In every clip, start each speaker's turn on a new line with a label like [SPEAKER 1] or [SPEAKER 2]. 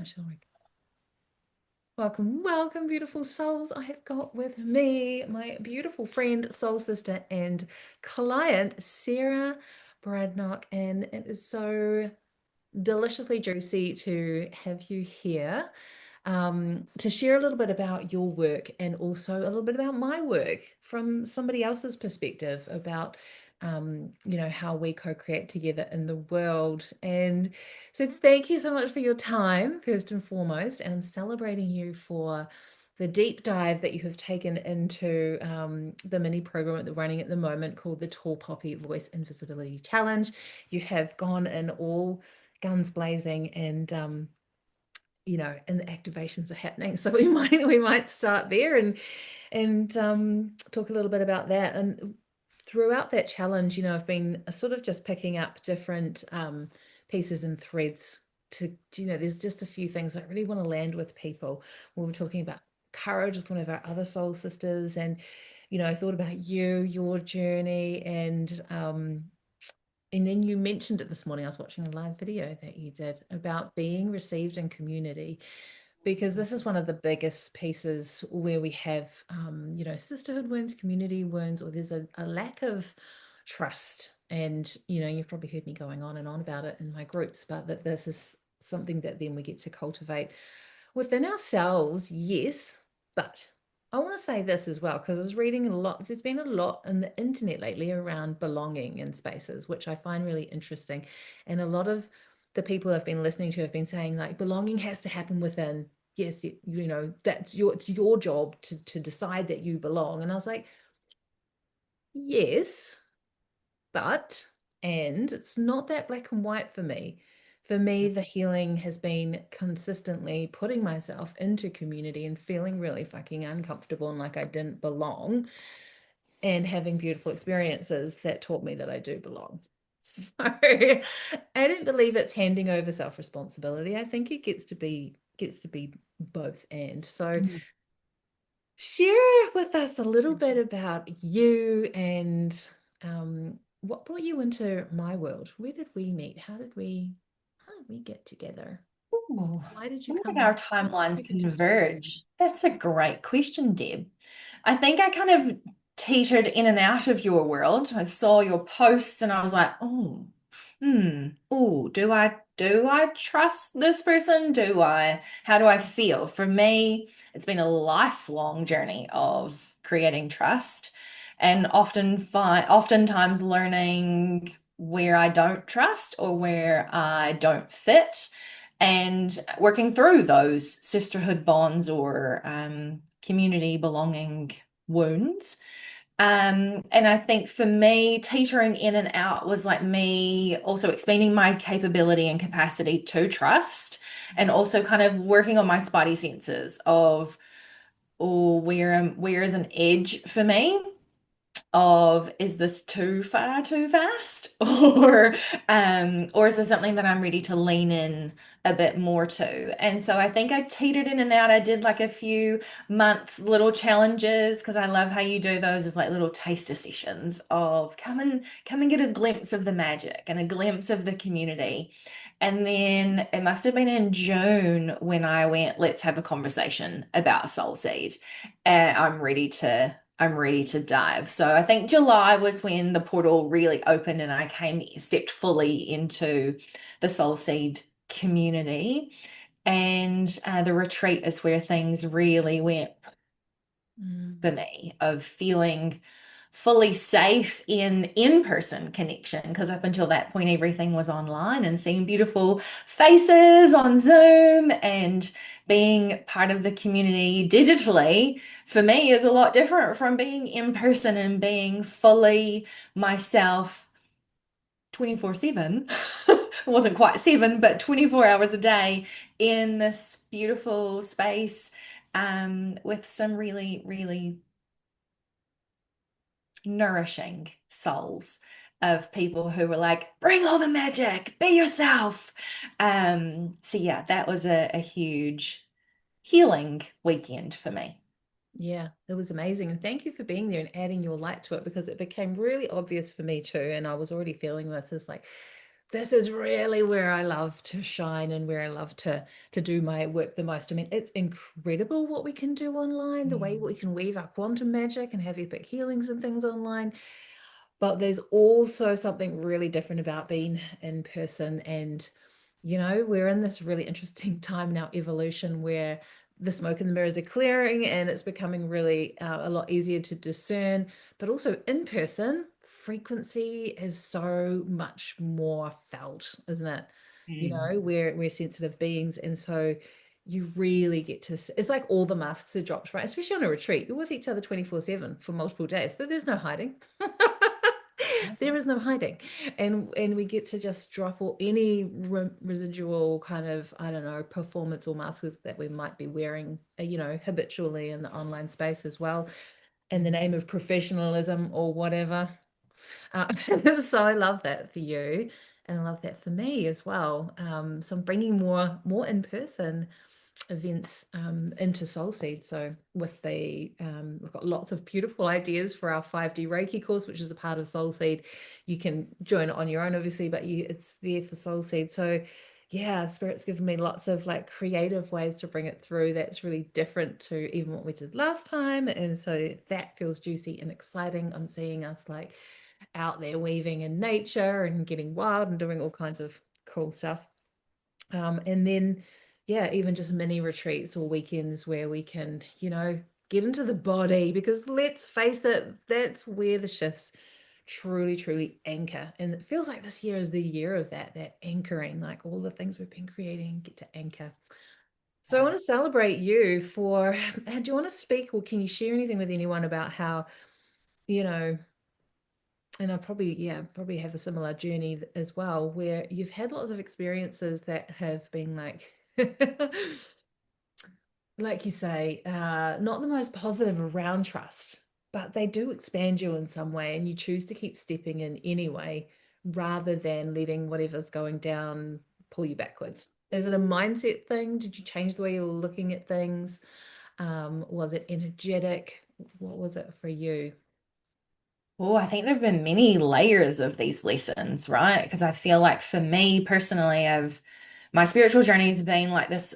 [SPEAKER 1] I shall. Welcome, beautiful souls. I have got with me my beautiful friend, soul sister, and client, Sarah Bradnock, and it is so deliciously juicy to have you here to share a little bit about your work and also a little bit about my work from somebody else's perspective about how we co-create together in the world. And so thank you so much for your time, first and foremost, and I'm celebrating you for the deep dive that you have taken into the mini program that they're running at the moment called the Tall Poppy Voice Invisibility Challenge. You have gone in all guns blazing, and and the activations are happening, so we might start there and talk a little bit about that. And throughout that challenge, I've been sort of just picking up different pieces and threads to, there's just a few things I really want to land with people. We were talking about courage with one of our other soul sisters, and I thought about your journey, and then you mentioned it this morning. I was watching a live video that you did about being received in community, because this is one of the biggest pieces where we have, sisterhood wounds, community wounds, or there's a lack of trust. And, you've probably heard me going on and on about it in my groups, but that this is something that then we get to cultivate within ourselves, yes, but I want to say this as well, because I was reading a lot. There's been a lot on the internet lately around belonging in spaces, which I find really interesting. And a lot of the people I've been listening to have been saying, like, belonging has to happen within. Yes, that's it's your job to decide that you belong. And I was like, yes, but, and it's not that black and white for me. For me, the healing has been consistently putting myself into community and feeling really fucking uncomfortable and like I didn't belong, and having beautiful experiences that taught me that I do belong. So I don't believe it's handing over self-responsibility. I think it gets to be both. And so share with us a little bit about you and what brought you into my world. Where did we meet? How did we get together?
[SPEAKER 2] Ooh,
[SPEAKER 1] Why did you
[SPEAKER 2] where did
[SPEAKER 1] come
[SPEAKER 2] our
[SPEAKER 1] step
[SPEAKER 2] timelines
[SPEAKER 1] into soul?
[SPEAKER 2] converge? That's a great question, Deb. I think I kind of teetered in and out of your world. I saw your posts and I was like, do I trust this person? How do I feel? For me, it's been a lifelong journey of creating trust and oftentimes learning where I don't trust or where I don't fit and working through those sisterhood bonds or community belonging wounds. And I think for me, teetering in and out was like me also expanding my capability and capacity to trust, and also kind of working on my spidey senses of, oh, where is an edge for me? Of is this too far too fast or is there something that I'm ready to lean in a bit more to. And so I think I teetered in and out. I did like a few months little challenges because I love how you do those as like little taster sessions of come and get a glimpse of the magic and a glimpse of the community. And then it must have been in June when I went, let's have a conversation about Soul Seed. And I'm ready to dive. So I think July was when the portal really opened and I stepped fully into the Soul Seed community. And the retreat is where things really went
[SPEAKER 1] Mm.
[SPEAKER 2] for me, of feeling fully safe in in-person connection, because up until that point everything was online, and seeing beautiful faces on Zoom and being part of the community digitally for me is a lot different from being in person and being fully myself 24/7. It wasn't quite seven, but 24 hours a day in this beautiful space with some really, really nourishing souls of people who were like, bring all the magic, be yourself. So yeah, that was a huge healing weekend for me.
[SPEAKER 1] Yeah, it was amazing. And thank you for being there and adding your light to it, because it became really obvious for me too. And I was already feeling this as like, this is really where I love to shine and where I love to do my work the most. I mean, it's incredible what we can do online, the way we
[SPEAKER 2] Mm.
[SPEAKER 1] can weave our quantum magic and have epic healings and things online. But there's also something really different about being in person. And, we're in this really interesting time in our evolution where the smoke and the mirrors are clearing and it's becoming really a lot easier to discern. But also in person, frequency is so much more felt, isn't it?
[SPEAKER 2] Mm.
[SPEAKER 1] We're sensitive beings. And so you really get to, it's like all the masks are dropped, right? Especially on a retreat. You're with each other 24/7 for multiple days. So there's no hiding. There is no hiding, and we get to just drop all any residual kind of, I don't know, performance or masks that we might be wearing, habitually in the online space as well, in the name of professionalism or whatever. uh, so I love that for you, and I love that for me as well. So I'm bringing more in person events into Soul Seed. So with we've got lots of beautiful ideas for our 5D Reiki course, which is a part of Soul Seed. You can join it on your own, obviously, but it's there for Soul Seed. So yeah, Spirit's given me lots of like creative ways to bring it through that's really different to even what we did last time. And so that feels juicy and exciting. I'm seeing us like out there weaving in nature and getting wild and doing all kinds of cool stuff. And then, yeah, even just mini retreats or weekends where we can, get into the body, because let's face it, that's where the shifts truly, truly anchor. And it feels like this year is the year of that anchoring, like all the things we've been creating get to anchor. So I want to celebrate you for, do you want to speak or can you share anything with anyone about how, you know, and I probably, yeah, probably have a similar journey as well, where you've had lots of experiences that have been like you say, not the most positive around trust, but they do expand you in some way, and you choose to keep stepping in anyway, rather than letting whatever's going down pull you backwards. Is it a mindset thing? Did you change the way you were looking at things? Was it energetic? What was it for you?
[SPEAKER 2] Oh, I think there have been many layers of these lessons, right? Because I feel like for me personally, my spiritual journey has been like this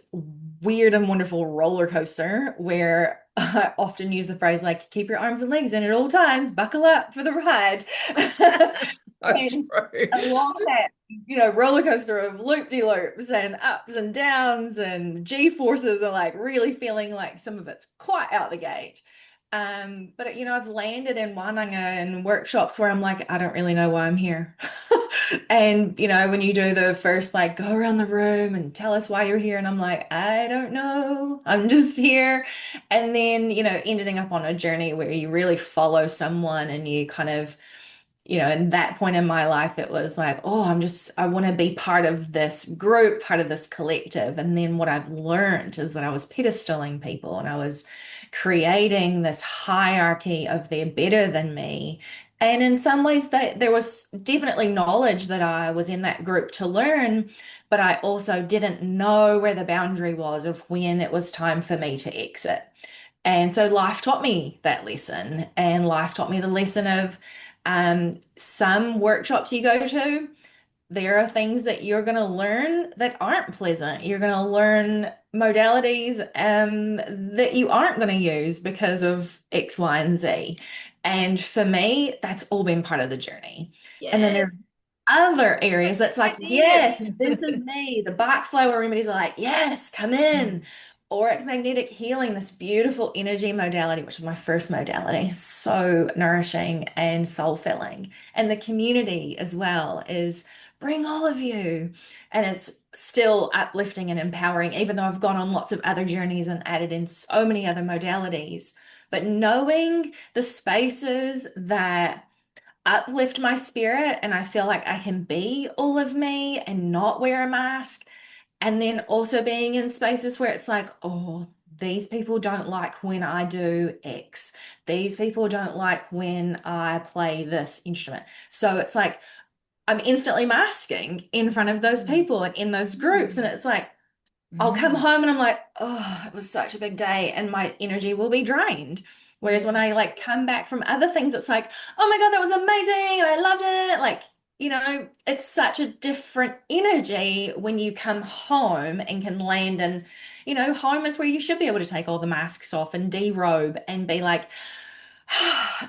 [SPEAKER 2] weird and wonderful roller coaster where I often use the phrase like keep your arms and legs in at all times, buckle up for the ride.
[SPEAKER 1] So
[SPEAKER 2] And
[SPEAKER 1] true.
[SPEAKER 2] along that, roller coaster of loop-de-loops and ups and downs and G-forces are like really feeling like some of it's quite out the gate. But I've landed in Wananga and workshops where I'm like, I don't really know why I'm here. And when you do the first like go around the room and tell us why you're here, and I'm like, I don't know. I'm just here. And then, ending up on a journey where you really follow someone and you kind of in that point in my life, it was like, oh, I want to be part of this group, part of this collective. And then what I've learned is that I was pedestaling people and I was creating this hierarchy of they're better than me. And in some ways, that there was definitely knowledge that I was in that group to learn, but I also didn't know where the boundary was of when it was time for me to exit. And so life taught me that lesson, and life taught me the lesson of some workshops you go to, there are things that you're going to learn that aren't pleasant. You're going to learn modalities that you aren't going to use because of X, Y, and Z. And for me, that's all been part of the journey. And then there
[SPEAKER 1] Yes,
[SPEAKER 2] other
[SPEAKER 1] that's
[SPEAKER 2] areas that's
[SPEAKER 1] what
[SPEAKER 2] like,
[SPEAKER 1] I
[SPEAKER 2] yes,
[SPEAKER 1] need.
[SPEAKER 2] this is me. The bark flower remedies are like, yes, come in. Auric magnetic healing, this beautiful energy modality, which was my first modality, so nourishing and soul filling. And the community as well is bring all of you. And it's still uplifting and empowering, even though I've gone on lots of other journeys and added in so many other modalities. But knowing the spaces that uplift my spirit and I feel like I can be all of me and not wear a mask. And then also being in spaces where it's like, oh, these people don't like when I do X. These people don't like when I play this instrument. So it's like I'm instantly masking in front of those
[SPEAKER 1] Mm,
[SPEAKER 2] people and in those groups. And
[SPEAKER 1] mm,
[SPEAKER 2] it's like, I'll come
[SPEAKER 1] mm.
[SPEAKER 2] home and I'm like, oh, it was such a big day and my energy will be drained. Whereas
[SPEAKER 1] Yeah.
[SPEAKER 2] when I like come back from other things, it's like, oh my God, that was amazing and I loved it. Like, it's such a different energy when you come home and can land in, home is where you should be able to take all the masks off and derobe and be like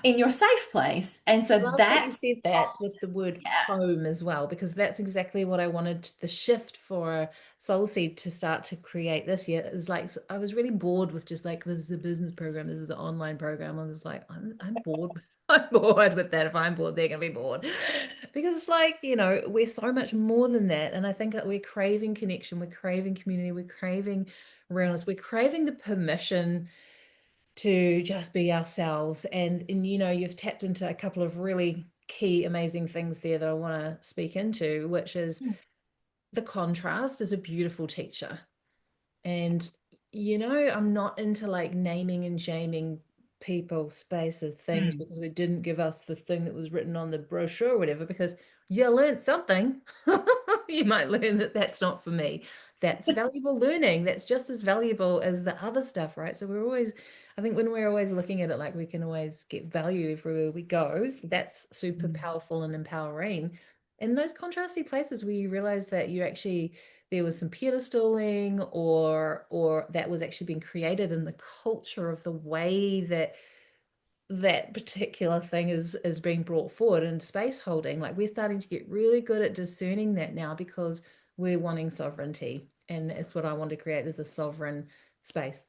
[SPEAKER 2] in your safe place. And so
[SPEAKER 1] Love that you
[SPEAKER 2] that's
[SPEAKER 1] said that with the word
[SPEAKER 2] yeah.
[SPEAKER 1] home as well, because that's exactly what I wanted the shift for Soulseed to start to create this year. Is like I was really bored with just like this is a business program, this is an online program. I was like, I'm bored. I'm bored with that. If I'm bored, they're gonna be bored. Because it's like, we're so much more than that. And I think that we're craving connection, we're craving community, we're craving realness, we're craving the permission to just be ourselves. And you've tapped into a couple of really key amazing things there that I want to speak into, which is the contrast is a beautiful teacher. And I'm not into like naming and shaming people, spaces, things
[SPEAKER 2] Mm,
[SPEAKER 1] because they didn't give us the thing that was written on the brochure or whatever, because you learned something. You might learn that that's not for me. That's valuable learning. That's just as valuable as the other stuff, right? So I think when we're always looking at it like we can always get value everywhere we go, that's super
[SPEAKER 2] mm,
[SPEAKER 1] powerful and empowering. In those contrasty places where you realize that there was some pedestaling or that was actually being created in the culture of the way that that particular thing is being brought forward in space holding. Like we're starting to get really good at discerning that now because we're wanting sovereignty, and that's what I want to create is a sovereign space.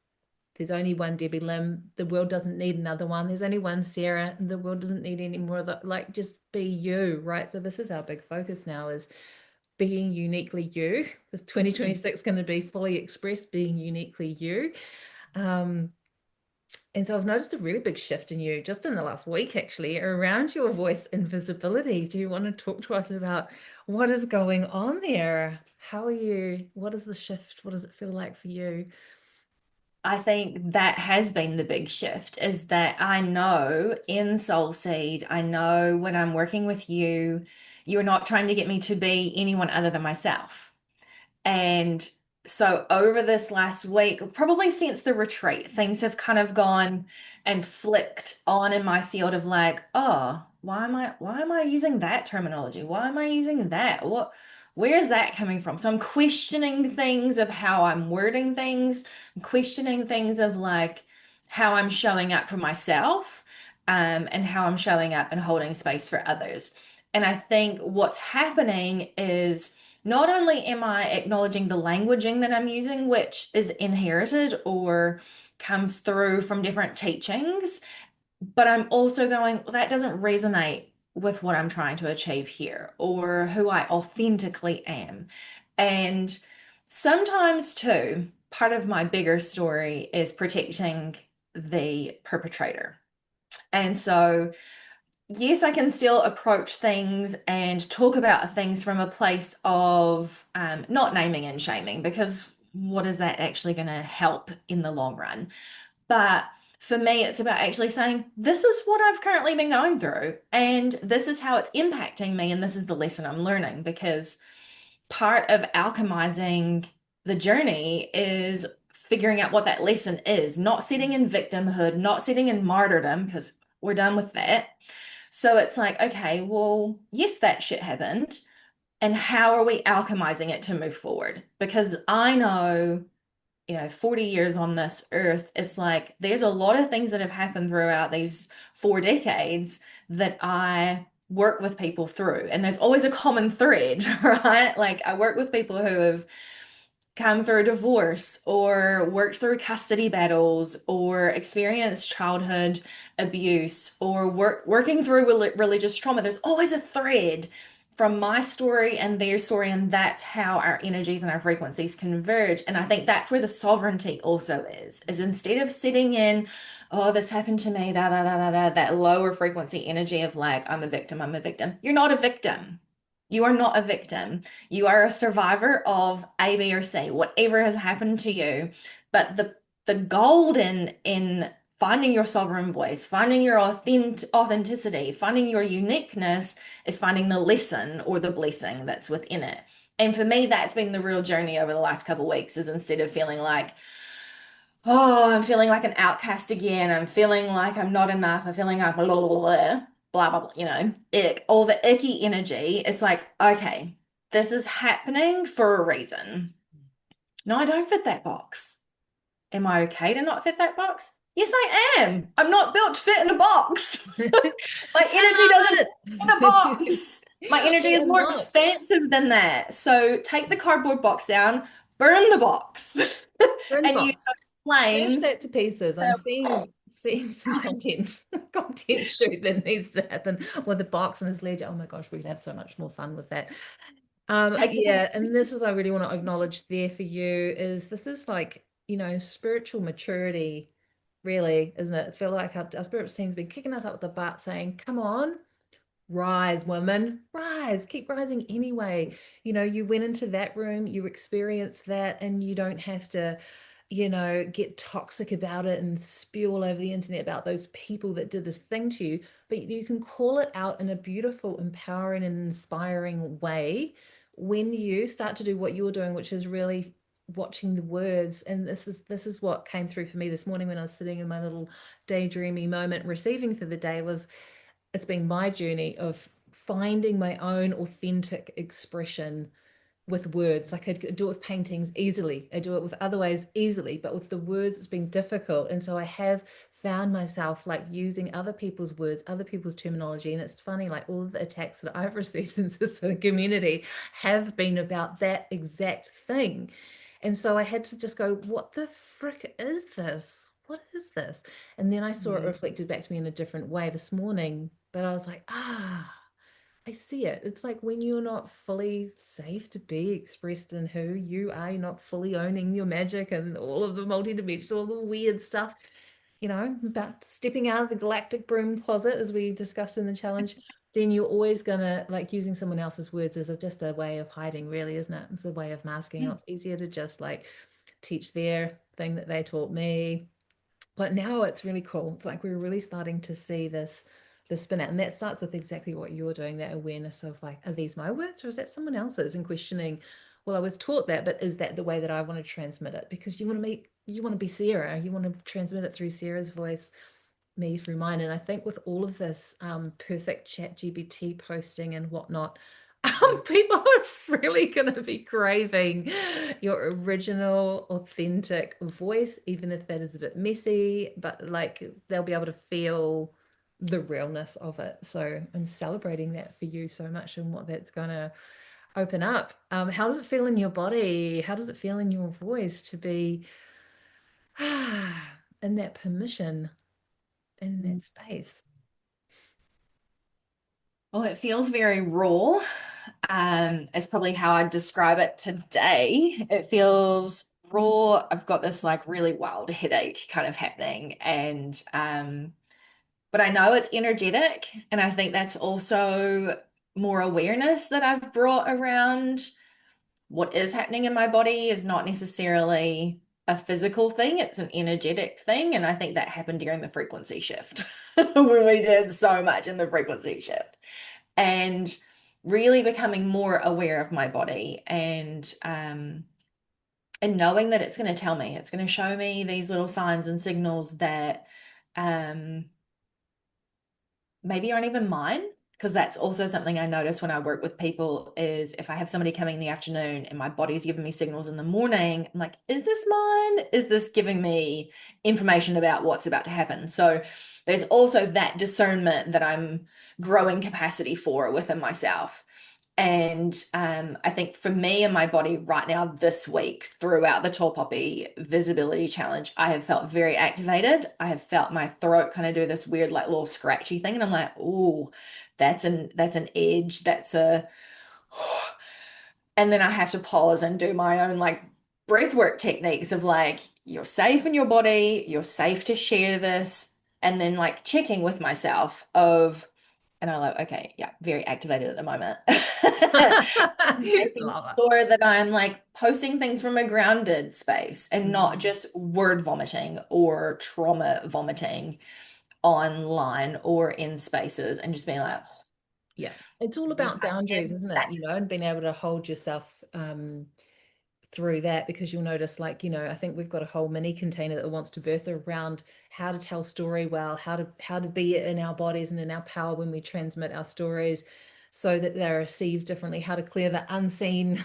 [SPEAKER 1] There's only one Debbie Lim. The world doesn't need another one. There's only one Sarah. The world doesn't need any more of that. Like, just be you, right? So this is our big focus now is being uniquely you. This
[SPEAKER 2] mm.
[SPEAKER 1] 2026 is going to be fully expressed, being uniquely you. Um, and so I've noticed a really big shift in you just in the last week, actually, around your voice and visibility. Do you want to talk to us about what is going on there? How are you? What is the shift? What does it feel like for you?
[SPEAKER 2] I think that has been the big shift is that I know in Soul Seed, I know when I'm working with you, you're not trying to get me to be anyone other than myself. And so over this last week, probably since the retreat, things have kind of gone and flicked on in my field of like, oh, why am I using that terminology? Why am I using that? Where's that coming from? So I'm questioning things of how I'm wording things, I'm questioning things of like how I'm showing up for myself, and how I'm showing up and holding space for others. And I think what's happening is not only am I acknowledging the languaging that I'm using, which is inherited or comes through from different teachings, but I'm also going, well, that doesn't resonate with what I'm trying to achieve here or who I authentically am. And sometimes, too, part of my bigger story is protecting the perpetrator. And so, yes, I can still approach things and talk about things from a place of not naming and shaming, because what is that actually going to help in the long run? But for me, it's about actually saying, this is what I've currently been going through, and this is how it's impacting me, and this is the lesson I'm learning. Because part of alchemizing the journey is figuring out what that lesson is, not sitting in victimhood, not sitting in martyrdom, because we're done with that. So it's like, okay, well, yes, that shit happened. And how are we alchemizing it to move forward? Because I know, 40 years on this earth, it's like there's a lot of things that have happened throughout these 4 decades that I work with people through. And there's always a common thread, right? Like I work with people who have come through divorce or worked through custody battles or experienced childhood abuse or working through religious trauma. There's always a thread from my story and their story, and that's how our energies and our frequencies converge. And I think that's where the sovereignty also is instead of sitting in, oh, this happened to me, da da da da da, that lower frequency energy of like, I'm a victim, I'm a victim. You're not a victim. You are not a victim. You are a survivor of A, B, or C, whatever has happened to you. But the gold in finding your sovereign voice, finding your authenticity, finding your uniqueness is finding the lesson or the blessing that's within it. And for me, that's been the real journey over the last couple of weeks, is instead of feeling like, oh, I'm feeling like an outcast again, I'm feeling like I'm not enough, I'm feeling like blah, blah, blah, blah. blah, blah, blah, ick, all the icky energy. It's like, okay, this is happening for a reason. No, I don't fit that box. Am I okay to not fit that box? Yes, I am. I'm not built to fit in a box. My energy doesn't fit in a
[SPEAKER 1] I
[SPEAKER 2] box. My energy is
[SPEAKER 1] am
[SPEAKER 2] more
[SPEAKER 1] not.
[SPEAKER 2] expansive than that. So take the cardboard box down, burn the box,
[SPEAKER 1] Burn the
[SPEAKER 2] and use
[SPEAKER 1] box.
[SPEAKER 2] those
[SPEAKER 1] Smash
[SPEAKER 2] flames
[SPEAKER 1] that to pieces. I'm
[SPEAKER 2] to
[SPEAKER 1] seeing some content shoot that needs to happen with a box and his ledger. Oh my gosh, we'd have so much more fun with that.
[SPEAKER 2] take the
[SPEAKER 1] Yeah, and this is I really want to acknowledge there for you is this is like, spiritual maturity, really, isn't it? I feel like our spirits seem to be kicking us up with the butt, saying, "Come on, rise, woman, rise, keep rising anyway." You went into that room, you experienced that, and you don't have to, get toxic about it and spew all over the internet about those people that did this thing to you. But you can call it out in a beautiful, empowering, and inspiring way when you start to do what you're doing, which is really watching the words. And this is what came through for me this morning when I was sitting in my little daydreamy moment receiving for the day was it's been my journey of finding my own authentic expression with words. Like I do it with paintings easily. I do it with other ways easily, but with the words, it's been difficult. And so I have found myself like using other people's words, other people's terminology. And it's funny, like all of the attacks that I've received in the community have been about that exact thing. And so I had to just go, what the frick is this? What is this? And then I saw it
[SPEAKER 2] Mm,
[SPEAKER 1] reflected back to me in a different way this morning. But I was like, I see it. It's like when you're not fully safe to be expressed in who you are, you're not fully owning your magic and all of the multidimensional, all the weird stuff, about stepping out of the galactic broom closet, as we discussed in the challenge, then you're always gonna like using someone else's words as just a way of hiding, really, isn't it? It's a way of masking.
[SPEAKER 2] mm,
[SPEAKER 1] It's easier to just like teach their thing that they taught me, but now it's really cool. It's like we're really starting to see this spin out. And that starts with exactly what you're doing, that awareness of like, are these my words or is that someone else's? And questioning, well, I was taught that, but is that the way that I want to transmit it? Because you want to be Sarah, you want to transmit it through Sarah's voice, me through mine. And I think with all of this perfect chat GBT posting and whatnot, people are really going to be craving your original, authentic voice, even if that is a bit messy, but like they'll be able to feel the realness of it. So I'm celebrating that for you so much and what that's going to open up. How does it feel in your body? How does it feel in your voice to be in that permission, in
[SPEAKER 2] mm.
[SPEAKER 1] that space?
[SPEAKER 2] Well, it feels very raw. Is probably how I'd describe it today. It feels raw. I've got this like really wild headache kind of happening, and but I know it's energetic, and I think that's also more awareness that I've brought around what is happening in my body is not necessarily a physical thing, it's an energetic thing. And I think that happened during the frequency shift when we did so much in the frequency shift and really becoming more aware of my body and knowing that it's going to tell me, it's going to show me these little signs and signals that um maybe aren't even mine. Because that's also something I notice when I work with people is if I have somebody coming in the afternoon and my body's giving me signals in the morning, I'm like, is this mine? Is this giving me information about what's about to happen? So there's also that discernment that I'm growing capacity for within myself. And I think for me and my body right now, this week, throughout the Tall Poppy Visibility Challenge, I have felt very activated. I have felt my throat kind of do this weird, like little scratchy thing. And I'm like, oh, that's an edge. That's a and then I have to pause and do my own like breath work techniques of like, you're safe in your body, you're safe to share this, and then like checking with myself of and I'm like, okay, yeah, very activated at the moment. Making
[SPEAKER 1] Love it.
[SPEAKER 2] sure that I'm like posting things from a grounded space and not
[SPEAKER 1] Mm.
[SPEAKER 2] just word vomiting or trauma vomiting online or in spaces and just being like,
[SPEAKER 1] Yeah, it's all
[SPEAKER 2] you
[SPEAKER 1] about
[SPEAKER 2] are
[SPEAKER 1] boundaries,
[SPEAKER 2] in
[SPEAKER 1] isn't it?
[SPEAKER 2] safe.
[SPEAKER 1] And being able to hold yourself through that, because you'll notice, like, I think we've got a whole mini container that wants to birth around how to tell story well, how to be in our bodies and in our power when we transmit our stories so that they're received differently, how to clear the unseen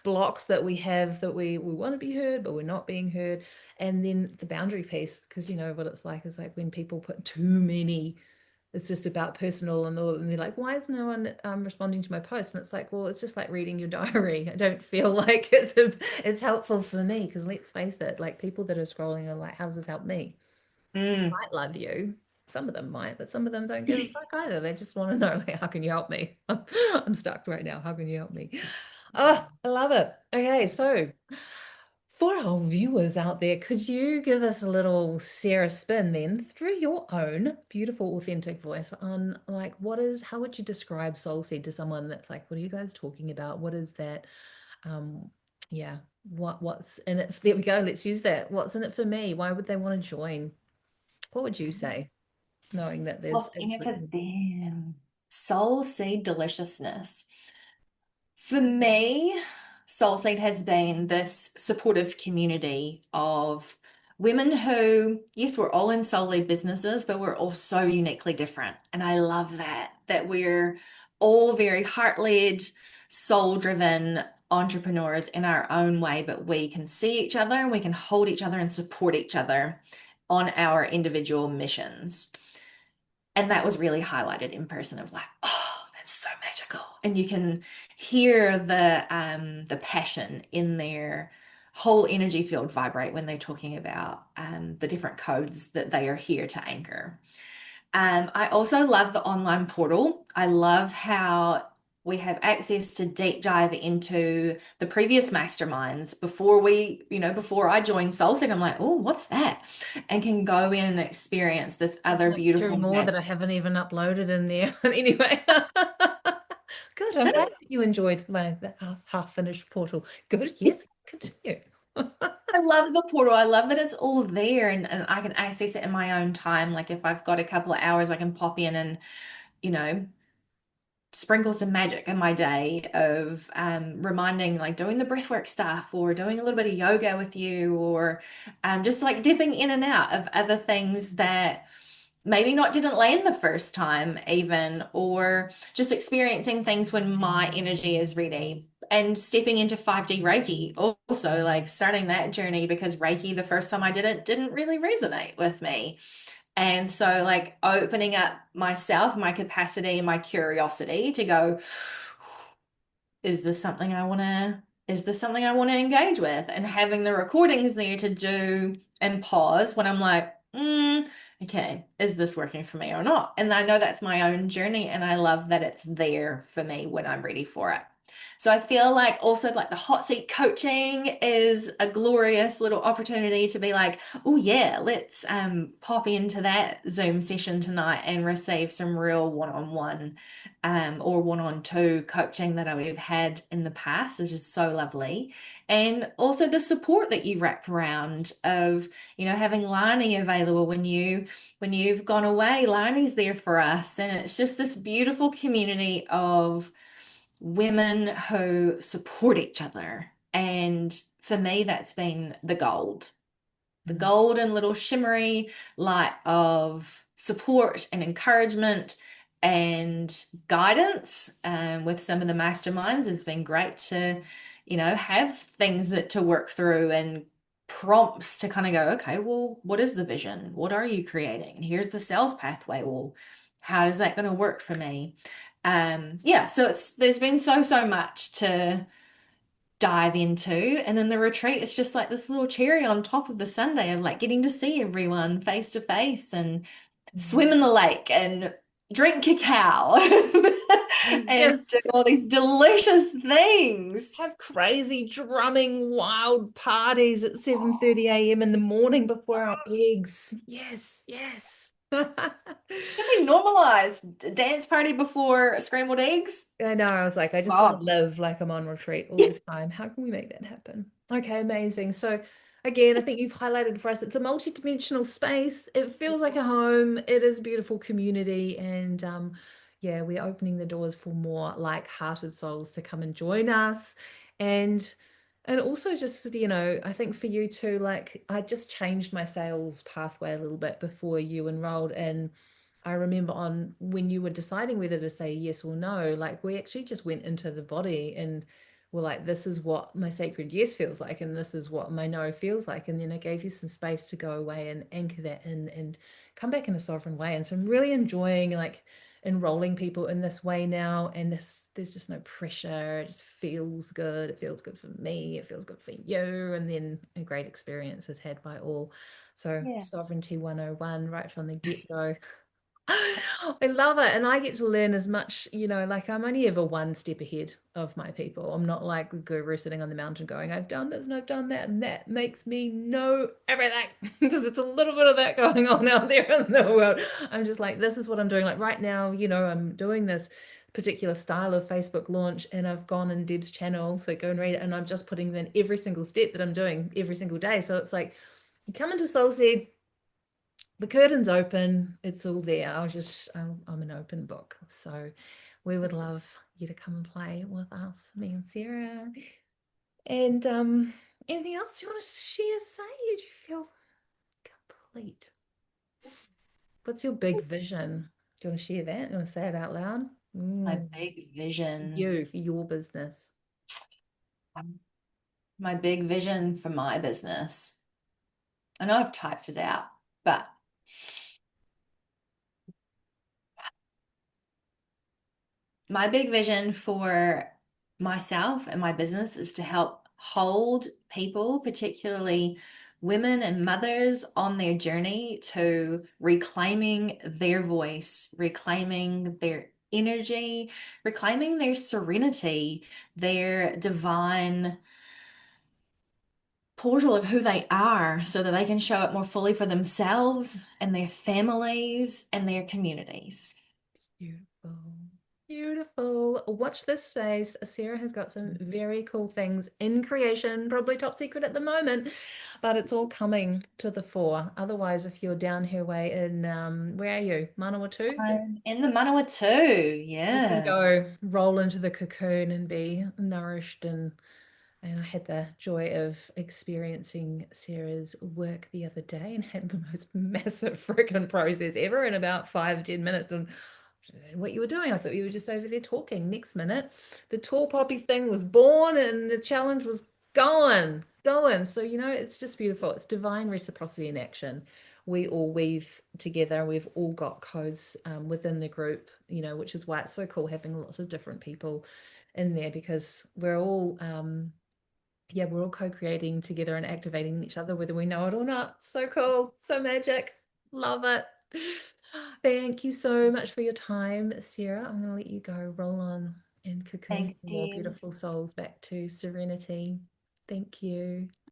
[SPEAKER 1] blocks that we have, that we want to be heard but we're not being heard. And then the boundary piece, because you know what it's like, is like when people put too many, it's just about personal and all, and they're like, why is no one responding to my post? And it's like, well, it's just like reading your diary. I don't feel like it's helpful for me, because let's face it, like people that are scrolling are like, how does this help me?
[SPEAKER 2] Mm.
[SPEAKER 1] Might love you, some of them might, but some of them don't give a fuck either. They just want to know, like, how can you help me? I'm stuck right now, how can you help me? Oh, I love it. Okay, so for our viewers out there, could you give us a little Sarah spin then through your own beautiful, authentic voice on, like, how would you describe soul seed to someone that's like, what are you guys talking about? What is that? Um, yeah, what's in it? There we go. Let's use that. What's in it for me? Why would they want to join? What would you say, knowing that there's
[SPEAKER 2] What's in it for
[SPEAKER 1] absolutely.
[SPEAKER 2] them? Soul seed deliciousness. For me, Soulseed has been this supportive community of women who, yes, we're all in soul-led businesses, but we're all so uniquely different. And I love that we're all very heart-led, soul-driven entrepreneurs in our own way, but we can see each other and we can hold each other and support each other on our individual missions. And that was really highlighted in person of like, oh, that's so magical. And you can hear the passion in their whole energy field vibrate when they're talking about the different codes that they are here to anchor. I also love the online portal. I love how we have access to deep dive into the previous masterminds before before I joined Soulset. I'm like, oh, what's that? And can go in and experience this
[SPEAKER 1] There's
[SPEAKER 2] other
[SPEAKER 1] like two
[SPEAKER 2] beautiful
[SPEAKER 1] more that I haven't even uploaded in there. Anyway, good. I'm glad that you enjoyed the half finished portal. Good. Yes. Continue.
[SPEAKER 2] I love the portal. I love that it's all there and I can access it in my own time. Like if I've got a couple of hours, I can pop in and, you know, sprinkle some magic in my day of reminding, like doing the breathwork stuff or doing a little bit of yoga with you or just like dipping in and out of other things that maybe not didn't land the first time even, or just experiencing things when my energy is ready. And stepping into 5D Reiki, also like starting that journey because Reiki, the first time I did it, didn't really resonate with me. And so, like, opening up myself, my capacity, my curiosity to go, is this something I want to, is this something I want to engage with? And having the recordings there to do and pause when I'm like, okay, is this working for me or not? And I know that's my own journey, and I love that it's there for me when I'm ready for it. So I feel like also like the hot seat coaching is a glorious little opportunity to be like, oh yeah, let's pop into that Zoom session tonight and receive some real one-on-one or one-on-two coaching that I've had in the past is just so lovely. And also the support that you wrap around of, having Lani available when you've gone away. Lani's there for us. And it's just this beautiful community of women who support each other. And for me, that's been the
[SPEAKER 1] Mm.
[SPEAKER 2] golden little shimmery light of support and encouragement and guidance with some of the masterminds. It's been great to, have things to work through and prompts to kind of go, okay, well, what is the vision? What are you creating? Here's the sales pathway. Well, how is that going to work for me? Yeah, so there's been so much to dive into. And then the retreat is just like this little cherry on top of the Sunday of like getting to see everyone face to face and swim in the lake and drink cacao and do
[SPEAKER 1] Yes.
[SPEAKER 2] all these delicious things.
[SPEAKER 1] Have crazy drumming wild parties at 7:30 a.m. in the morning before our eggs. Yes, yes.
[SPEAKER 2] Can we normalize a dance party before scrambled eggs?
[SPEAKER 1] I know. I was like, I just want to
[SPEAKER 2] God.
[SPEAKER 1] live like I'm on retreat all the time. How can we make that happen? Okay, amazing. So, again, I think you've highlighted for us it's a multi-dimensional space. It feels like a home. It is a beautiful community. And yeah, we're opening the doors for more like-hearted souls to come and join us. And And also just, you know, I think for you too, like I just changed my sales pathway a little bit before you enrolled. And I remember on when you were deciding whether to say yes or no, like we actually just went into the body and were like, this is what my sacred yes feels like, and this is what my no feels like. And then I gave you some space to go away and anchor that in and come back in a sovereign way. And so I'm really enjoying like enrolling people in this way now, and there's just no pressure. It just feels good. It feels good for me, it feels good for you, and then a great experience is had by all. So
[SPEAKER 2] Yeah.
[SPEAKER 1] sovereignty 101 right from the get-go. I love it. And I get to learn as much, you know, like I'm only ever one step ahead of my people. I'm not like the guru sitting on the mountain going, I've done this and I've done that, and that makes me know everything. Because it's a little bit of that going on out there in the world. I'm just like, this is what I'm doing. Like right now, you know, I'm doing this particular style of Facebook launch, and I've gone in Deb's channel. So go and read it. And I'm just putting in every single step that I'm doing every single day. So it's like, come into Soulseed, the curtain's open, it's all there. I'm an open book. So we would love you to come and play with us, me and Sarah. And anything else you want to share, say? Did you feel complete? What's your big vision? Do you want to share that? You want to say it out loud?
[SPEAKER 2] My big vision.
[SPEAKER 1] You, for your business.
[SPEAKER 2] My big vision for my business. I know I've typed it out, but my big vision for myself and my business is to help hold people, particularly women and mothers, on their journey to reclaiming their voice, reclaiming their energy, reclaiming their serenity, their divine portal of who they are so that they can show up more fully for themselves and their families and their communities.
[SPEAKER 1] Beautiful. Beautiful. Watch this space. Sarah has got some very cool things in creation, probably top secret at the moment, but it's all coming to the fore. Otherwise, if you're down her way in, where are you? Manawatu?
[SPEAKER 2] I'm in the Manawatu,
[SPEAKER 1] You can
[SPEAKER 2] yeah.
[SPEAKER 1] go roll into the cocoon and be nourished, and I had the joy of experiencing Sarah's work the other day and had the most massive freaking process ever in about 5, 10 minutes. And what you were doing, I thought you were just over there talking. Next minute, the tall poppy thing was born and the challenge was going. So, you know, it's just beautiful. It's divine reciprocity in action. We all weave together. We've all got codes within the group, you know, which is why it's so cool having lots of different people in there, because we're all yeah, we're all co-creating together and activating each other, whether we know it or not. So cool, so magic. Love it. Thank you so much for your time, Sarah. I'm going to let you go roll on and cocoon
[SPEAKER 2] Thanks,
[SPEAKER 1] some more
[SPEAKER 2] dear.
[SPEAKER 1] beautiful souls back to serenity. Thank you.